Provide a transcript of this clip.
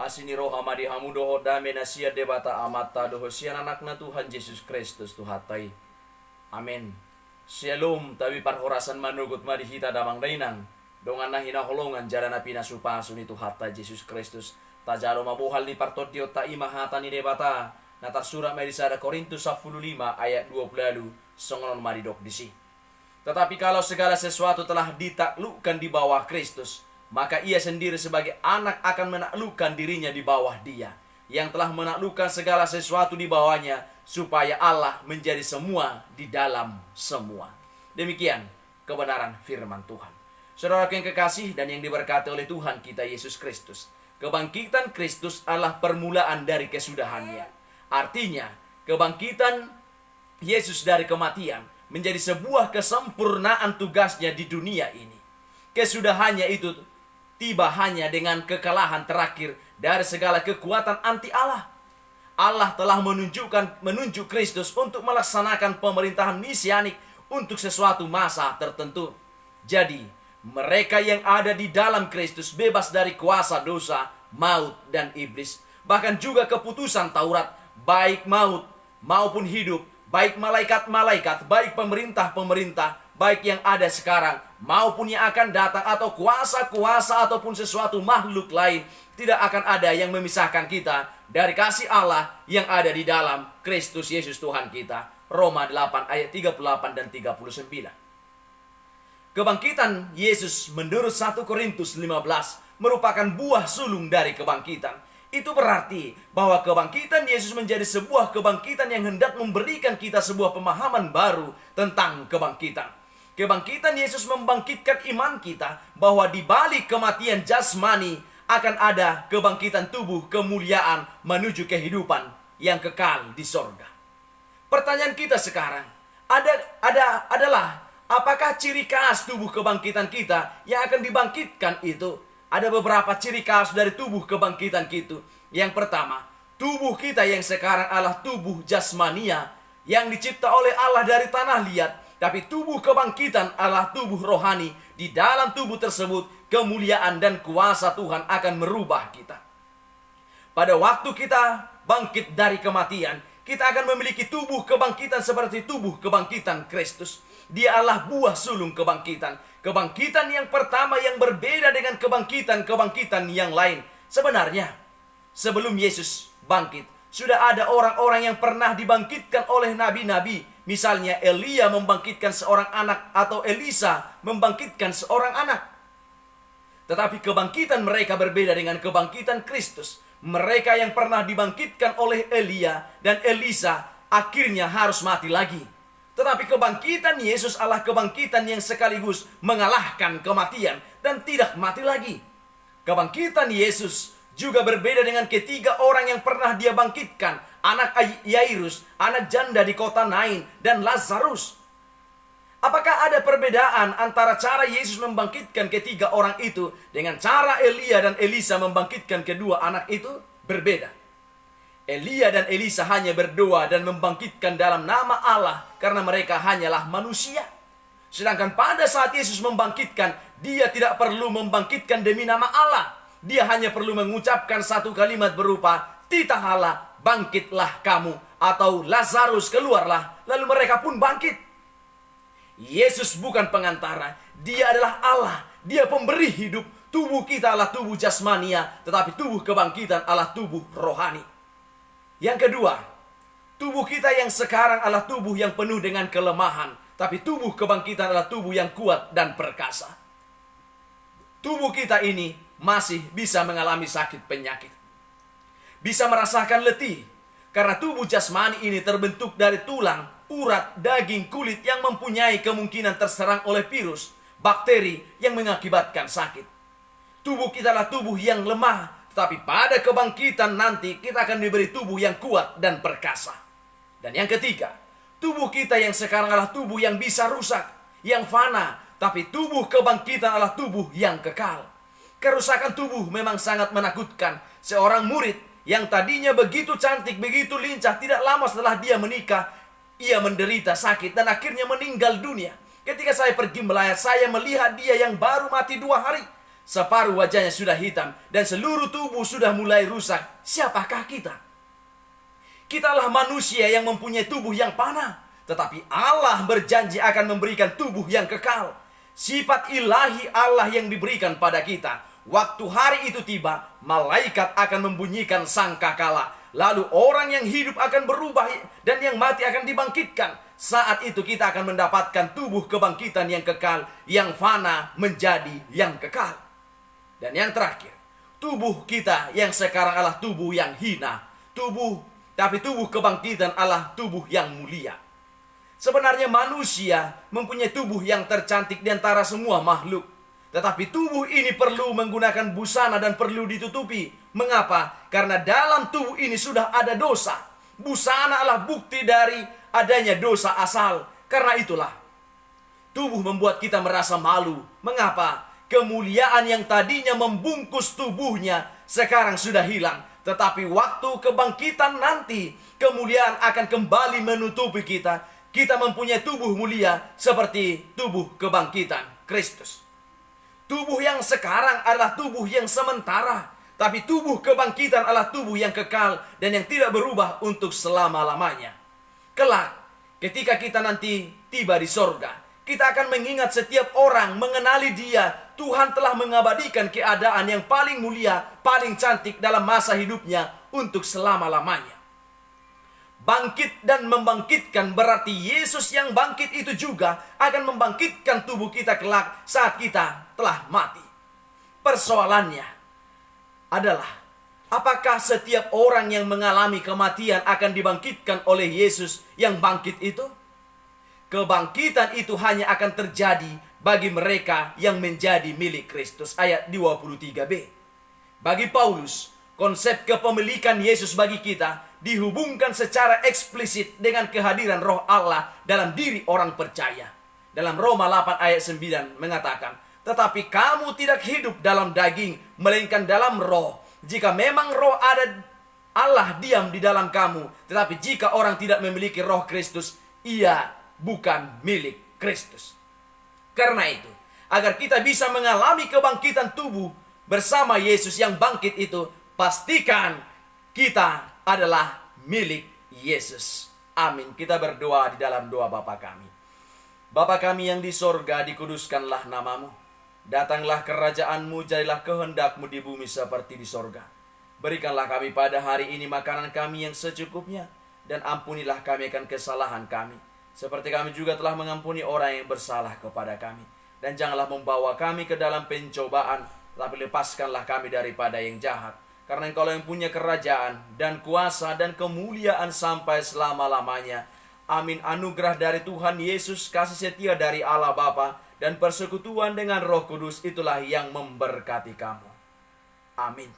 Asini roh hamadi hamudoho dame nasia debata amata doho sian anakna Tuhan Yesus Kristus tuhatai. Amin. Shalom tabi parhorasan manugut madi hita damang dainang. Dongan nahina holongan jarana pina supasuni tuhata Yesus Kristus. Tajalo mabuhal ni partodio ta imahata ni debata. Natar surah medisada Korintus 15 ayat 20 songonon maridok disi. Tetapi kalau segala sesuatu telah ditaklukkan di bawah Kristus, maka ia sendiri sebagai anak akan menaklukkan dirinya di bawah Dia yang telah menaklukkan segala sesuatu di bawahnya, supaya Allah menjadi semua di dalam semua. Demikian kebenaran firman Tuhan. Saudara yang kekasih dan yang diberkati oleh Tuhan kita Yesus Kristus, kebangkitan Kristus adalah permulaan dari kesudahannya. Artinya, kebangkitan Yesus dari kematian menjadi sebuah kesempurnaan tugasnya di dunia ini. Kesudahannya itu tiba hanya dengan kekalahan terakhir dari segala kekuatan anti Allah. Allah telah menunjuk Kristus untuk melaksanakan pemerintahan mesianik untuk sesuatu masa tertentu. Jadi, mereka yang ada di dalam Kristus bebas dari kuasa dosa, maut, dan iblis. Bahkan juga keputusan Taurat, baik maut maupun hidup, baik malaikat-malaikat, baik pemerintah-pemerintah, baik yang ada sekarang maupun yang akan datang, atau kuasa-kuasa ataupun sesuatu makhluk lain, tidak akan ada yang memisahkan kita dari kasih Allah yang ada di dalam Kristus Yesus Tuhan kita. Roma 8 ayat 38 dan 39. Kebangkitan Yesus menurut 1 Korintus 15 merupakan buah sulung dari kebangkitan. Itu berarti bahwa kebangkitan Yesus menjadi sebuah kebangkitan yang hendak memberikan kita sebuah pemahaman baru tentang kebangkitan. Kebangkitan Yesus membangkitkan iman kita bahwa di balik kematian jasmani akan ada kebangkitan tubuh kemuliaan menuju kehidupan yang kekal di sorga. Pertanyaan kita sekarang adalah apakah ciri khas tubuh kebangkitan kita yang akan dibangkitkan itu? Ada beberapa ciri khas dari tubuh kebangkitan itu. Yang pertama, tubuh kita yang sekarang adalah tubuh jasmania yang dicipta oleh Allah dari tanah liat. Tapi tubuh kebangkitan adalah tubuh rohani. Di dalam tubuh tersebut, kemuliaan dan kuasa Tuhan akan merubah kita. Pada waktu kita bangkit dari kematian, kita akan memiliki tubuh kebangkitan seperti tubuh kebangkitan Kristus. Dia adalah buah sulung kebangkitan. Kebangkitan yang pertama yang berbeda dengan kebangkitan-kebangkitan yang lain. Sebenarnya, sebelum Yesus bangkit, sudah ada orang-orang yang pernah dibangkitkan oleh nabi-nabi. Misalnya Elia membangkitkan seorang anak, atau Elisa membangkitkan seorang anak. Tetapi kebangkitan mereka berbeda dengan kebangkitan Kristus. Mereka yang pernah dibangkitkan oleh Elia dan Elisa akhirnya harus mati lagi. Tetapi kebangkitan Yesus adalah kebangkitan yang sekaligus mengalahkan kematian dan tidak mati lagi. Kebangkitan Yesus juga berbeda dengan ketiga orang yang pernah Dia bangkitkan. Anak Yairus, anak janda di kota Nain, dan Lazarus. Apakah ada perbedaan antara cara Yesus membangkitkan ketiga orang itu dengan cara Elia dan Elisa membangkitkan kedua anak itu? Berbeda. Elia dan Elisa hanya berdoa dan membangkitkan dalam nama Allah karena mereka hanyalah manusia. Sedangkan pada saat Yesus membangkitkan, Dia tidak perlu membangkitkan demi nama Allah. Dia hanya perlu mengucapkan satu kalimat berupa, "Titahlah, bangkitlah kamu," atau "Lazarus, keluarlah." Lalu mereka pun bangkit. Yesus bukan pengantara. Dia adalah Allah. Dia pemberi hidup. tubuh kita adalah tubuh jasmania, tetapi tubuh kebangkitan adalah tubuh rohani. Yang kedua, tubuh kita yang sekarang adalah tubuh yang penuh dengan kelemahan, tapi tubuh kebangkitan adalah tubuh yang kuat dan perkasa. Tubuh kita ini masih bisa mengalami sakit penyakit, bisa merasakan letih, karena tubuh jasmani ini terbentuk dari tulang, urat, daging, kulit yang mempunyai kemungkinan terserang oleh virus, bakteri yang mengakibatkan sakit. Tubuh kita adalah tubuh yang lemah, tetapi pada kebangkitan nanti kita akan diberi tubuh yang kuat dan perkasa. Dan yang ketiga, tubuh kita yang sekarang adalah tubuh yang bisa rusak, yang fana, tapi tubuh kebangkitan adalah tubuh yang kekal. Kerusakan tubuh memang sangat menakutkan. Seorang murid yang tadinya begitu cantik, begitu lincah, tidak lama setelah dia menikah, ia menderita sakit dan akhirnya meninggal dunia. Ketika saya pergi melayat, saya melihat dia yang baru mati 2 hari. Separuh wajahnya sudah hitam dan seluruh tubuh sudah mulai rusak. Siapakah kita? Kitalah manusia yang mempunyai tubuh yang panah, tetapi Allah berjanji akan memberikan tubuh yang kekal. Sifat ilahi Allah yang diberikan pada kita. Waktu hari itu tiba, malaikat akan membunyikan sangkakala. Lalu orang yang hidup akan berubah dan yang mati akan dibangkitkan. Saat itu kita akan mendapatkan tubuh kebangkitan yang kekal, yang fana menjadi yang kekal. Dan yang terakhir, tubuh kita yang sekarang adalah tubuh yang hina. Tapi tubuh kebangkitan adalah tubuh yang mulia. Sebenarnya manusia mempunyai tubuh yang tercantik di antara semua makhluk. Tetapi tubuh ini perlu menggunakan busana dan perlu ditutupi. Mengapa? Karena dalam tubuh ini sudah ada dosa. Busana adalah bukti dari adanya dosa asal. Karena itulah tubuh membuat kita merasa malu. Mengapa? Kemuliaan yang tadinya membungkus tubuhnya sekarang sudah hilang. Tetapi waktu kebangkitan nanti, kemuliaan akan kembali menutupi kita. Kita mempunyai tubuh mulia seperti tubuh kebangkitan Kristus. Tubuh yang sekarang adalah tubuh yang sementara, tapi tubuh kebangkitan adalah tubuh yang kekal dan yang tidak berubah untuk selama-lamanya. Kelak, ketika kita nanti tiba di sorga, kita akan mengingat setiap orang, mengenali dia. Tuhan telah mengabadikan keadaan yang paling mulia, paling cantik dalam masa hidupnya untuk selama-lamanya. Bangkit dan membangkitkan berarti Yesus yang bangkit itu juga akan membangkitkan tubuh kita kelak saat kita telah mati. Persoalannya adalah, apakah setiap orang yang mengalami kematian akan dibangkitkan oleh Yesus yang bangkit itu? Kebangkitan itu hanya akan terjadi bagi mereka yang menjadi milik Kristus. Ayat 23b. Bagi Paulus, konsep kepemilikan Yesus bagi kita dihubungkan secara eksplisit dengan kehadiran Roh Allah dalam diri orang percaya. Dalam Roma 8 ayat 9 mengatakan, tetapi kamu tidak hidup dalam daging, melainkan dalam roh. Jika memang roh ada, Allah diam di dalam kamu. Tetapi jika orang tidak memiliki roh Kristus, ia bukan milik Kristus. Karena itu, agar kita bisa mengalami kebangkitan tubuh bersama Yesus yang bangkit itu, pastikan kita adalah milik Yesus. Amin. Kita berdoa di dalam doa Bapa kami. Bapa kami yang di sorga, dikuduskanlah namamu. Datanglah kerajaan-Mu, jadilah kehendak-Mu di bumi seperti di sorga. Berikanlah kami pada hari ini makanan kami yang secukupnya, dan ampunilah kami akan kesalahan kami, seperti kami juga telah mengampuni orang yang bersalah kepada kami. Dan janganlah membawa kami ke dalam pencobaan, tapi lepaskanlah kami daripada yang jahat. Karena Engkau yang punya kerajaan dan kuasa dan kemuliaan sampai selama-lamanya. Amin. Anugerah dari Tuhan Yesus, kasih setia dari Allah Bapa, dan persekutuan dengan Roh Kudus itulah yang memberkati kamu. Amin.